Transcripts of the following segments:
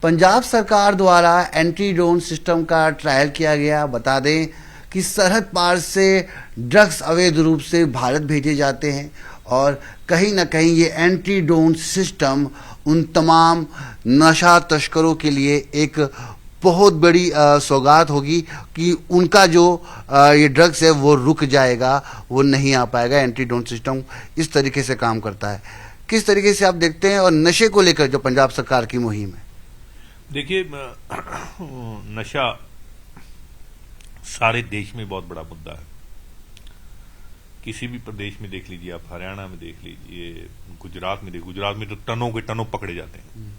पंजाब सरकार द्वारा anti drone system का ट्रायल किया गया। बता दें कि सरहद पार से ड्रग्स अवैध रूप से भारत भेजे जाते हैं और कहीं ना कहीं ये एंटी ड्रोन सिस्टम उन तमाम नशा तस्करों के लिए एक बहुत बड़ी सौगात होगी कि उनका जो ये ड्रग्स है वो रुक जाएगा, वो नहीं आ पाएगा। एंटी ड्रोन सिस्टम इस तरीके से काम करता है। किस तरीके से आप देखते हैं और नशे को लेकर जो पंजाब सरकार की मुहिम है? देखिए, नशा सारे देश में बहुत बड़ा मुद्दा है। किसी भी प्रदेश में देख लीजिए, आप हरियाणा में देख लीजिए, गुजरात में तो टनों के टनों पकड़े जाते हैं।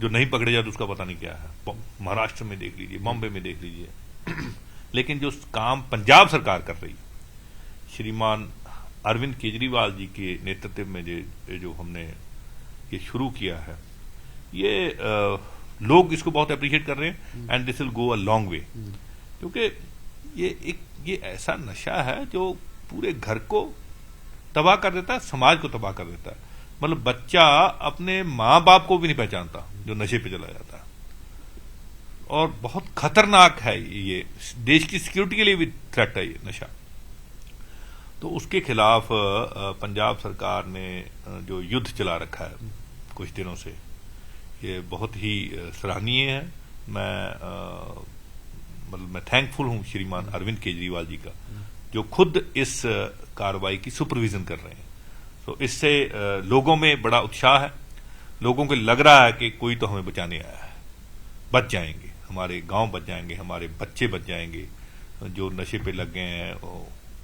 जो नहीं पकड़े जाते उसका पता नहीं क्या है। महाराष्ट्र में देख लीजिए, बॉम्बे में देख लीजिए। लेकिन जो काम पंजाब सरकार कर रही है, श्रीमान अरविंद केजरीवाल जी के नेतृत्व में जो हमने ये शुरू किया है, ये लोग इसको बहुत अप्रिशिएट कर रहे हैं and this will go a long way. क्योंकि ये ऐसा नशा है जो पूरे घर को तबाह कर देता है, समाज को तबाह कर देता है। मतलब बच्चा अपने माँ बाप को भी नहीं पहचानता जो नशे पे चला जाता है, और बहुत खतरनाक है। ये देश की सिक्योरिटी के लिए भी थ्रेट है ये नशा। तो उसके खिलाफ पंजाब सरकार ने जो युद्ध चला रखा है कुछ दिनों से, ये बहुत ही सराहनीय है। मैं थैंकफुल हूं श्रीमान अरविंद केजरीवाल जी का, जो खुद इस कार्रवाई की सुपरविजन कर रहे हैं। तो इससे लोगों में बड़ा उत्साह है। लोगों को लग रहा है कि कोई तो हमें बचाने आया है, बच जाएंगे, हमारे गांव बच जाएंगे, हमारे बच्चे बच जाएंगे, जो नशे पे लग गए हैं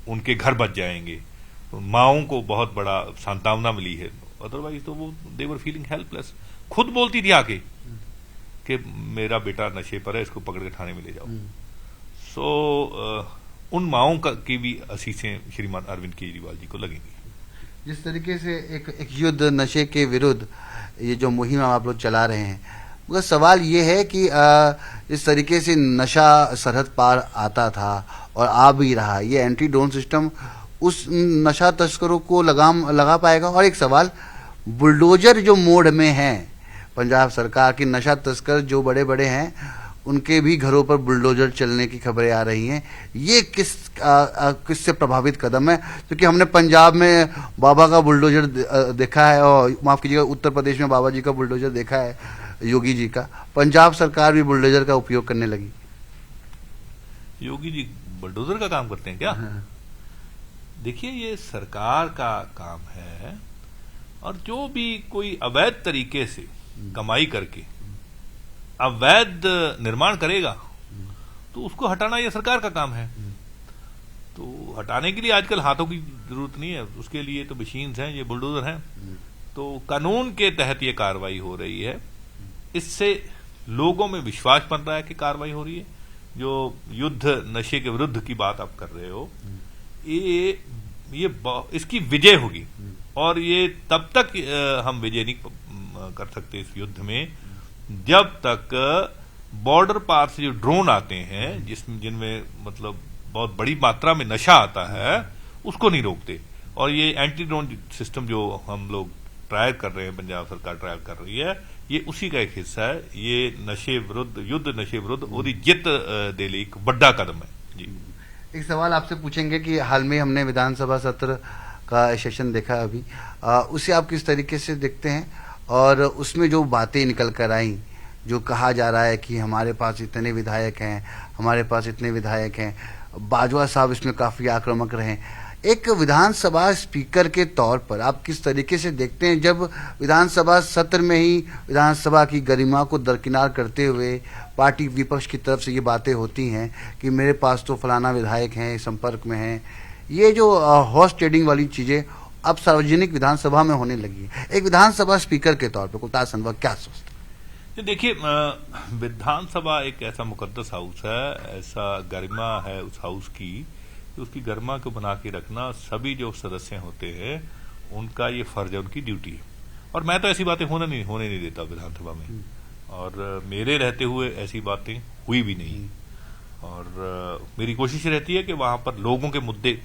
उनके घर बच जाएंगे। तो माओं को बहुत बड़ा सांत्वना मिली है। अदरवाइज तो वो दे वर फीलिंग हेल्पलेस। खुद बोलती थी आके कि मेरा बेटा नशे पर है, इसको पकड़ के थाने में ले जाओ। उन माओं की भी असीसें श्रीमान अरविंद केजरीवाल जी को लगेंगी। जिस तरीके से एक युद्ध नशे के विरुद्ध ये जो मुहिम आप लोग चला रहे हैं, मगर सवाल ये है कि इस तरीके से नशा सरहद पार आता था और आ भी रहा, ये एंटी ड्रोन सिस्टम उस नशा तस्करों को लगाम लगा पाएगा? और एक सवाल, बुलडोजर जो मोड में है पंजाब सरकार की, नशा तस्कर जो बड़े बड़े हैं उनके भी घरों पर बुलडोजर चलने की खबरें आ रही हैं, ये किससे प्रभावित कदम है? क्योंकि हमने पंजाब में बाबा का बुलडोजर देखा है, और माफ कीजिएगा उत्तर प्रदेश में बाबा जी का बुलडोजर देखा है, योगी जी का। पंजाब सरकार भी बुलडोजर का उपयोग करने लगी। योगी जी बुलडोजर का काम करते हैं क्या? देखिए, ये सरकार का काम है, और जो भी कोई अवैध तरीके से कमाई करके अवैध निर्माण करेगा तो उसको हटाना ये सरकार का काम है। तो हटाने के लिए आजकल हाथों की जरूरत नहीं है, उसके लिए तो मशीन्स हैं, ये बुलडोजर हैं। तो कानून के तहत ये कार्रवाई हो रही है। इससे लोगों में विश्वास बन रहा है कि कार्रवाई हो रही है। जो युद्ध नशे के विरुद्ध की बात आप कर रहे हो, ये इसकी विजय होगी, और ये तब तक हम विजय नहीं कर सकते इस युद्ध में जब तक बॉर्डर पार से जो ड्रोन आते हैं, जिनमें मतलब बहुत बड़ी मात्रा में नशा आता है, उसको नहीं रोकते। और ये एंटी ड्रोन सिस्टम जो हम लोग ट्रायल कर रहे हैं, पंजाब सरकार ट्रायल कर रही है, ये उसी का एक हिस्सा है। ये युद्ध नशे विरुद्ध ओदी जित दे लिए एक बड़ा कदम है जी। एक सवाल आपसे पूछेंगे कि हाल में हमने विधानसभा सत्र का सेशन देखा अभी, उसे आप किस तरीके से देखते हैं? और उसमें जो बातें निकल कर आई, जो कहा जा रहा है कि हमारे पास इतने विधायक हैं, हमारे पास इतने विधायक हैं, बाजवा साहब इसमें काफ़ी आक्रामक रहे। एक विधानसभा स्पीकर के तौर पर आप किस तरीके से देखते हैं जब विधानसभा सत्र में ही विधानसभा की गरिमा को दरकिनार करते हुए पार्टी विपक्ष की तरफ से ये बातें होती हैं कि मेरे पास तो फलाना विधायक हैं, संपर्क में हैं। ये जो हॉर्स ट्रेडिंग वाली चीज़ें अब सार्वजनिक विधानसभा में होने लगी है। एक विधानसभा स्पीकर के तौर पर कुलतार संधवा क्या सोचते हैं? देखिए, विधानसभा एक ऐसा मुकद्दस हाउस है, ऐसा गरिमा है उस हाउस की, कि उसकी गरिमा को बना के रखना सभी जो सदस्य होते हैं उनका ये फर्ज है, उनकी ड्यूटी है। और मैं तो ऐसी बातें होने नहीं देता विधानसभा में, और मेरे रहते हुए ऐसी बातें हुई भी नहीं। और मेरी कोशिश रहती है कि वहां पर लोगों के मुद्दे,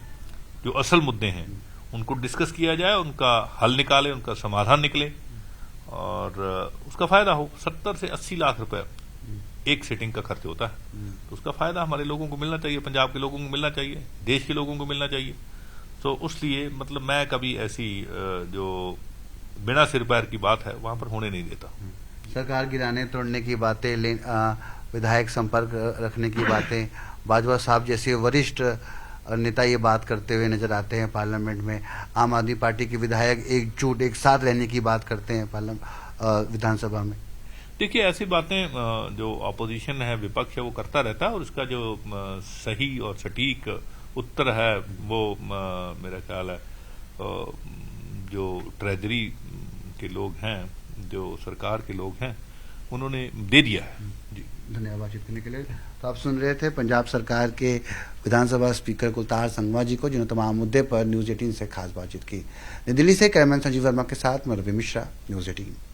जो असल मुद्दे हैं, उनको डिस्कस किया जाए, उनका हल निकाले, उनका समाधान निकले। और उसका फायदा हो। 70 से 80 लाख रुपए एक सिटिंग का खर्च होता है, तो उसका फायदा हमारे लोगों को मिलना चाहिए, पंजाब के लोगों को मिलना चाहिए, देश के लोगों को मिलना चाहिए। तो उसलिए मतलब मैं कभी ऐसी जो बिना सिर पैर की बात है वहां पर होने नहीं देता। सरकार गिराने तोड़ने की बातें, विधायक संपर्क रखने की बातें, बाजवा साहब जैसे वरिष्ठ नेता ये बात करते हुए नजर आते हैं पार्लियामेंट में। आम आदमी पार्टी के विधायक एकजुट एक साथ रहने की बात करते हैं विधानसभा में। देखिए, ऐसी बातें जो ऑपोजिशन है, विपक्ष है, वो करता रहता है, और उसका जो सही और सटीक उत्तर है वो मेरा ख्याल है जो ट्रेजरी के लोग हैं, जो सरकार के लोग हैं, उन्होंने दे दिया है। जी, धन्यवाद बातचीत करने के लिए। तो आप सुन रहे थे पंजाब सरकार के विधानसभा स्पीकर कुलतार संगमा जी को, जिन्होंने तमाम मुद्दे पर न्यूज़ 18 से खास बातचीत की। दिल्ली से कैमरामैन संजीव वर्मा के साथ मैं रवि मिश्रा, न्यूज़ 18।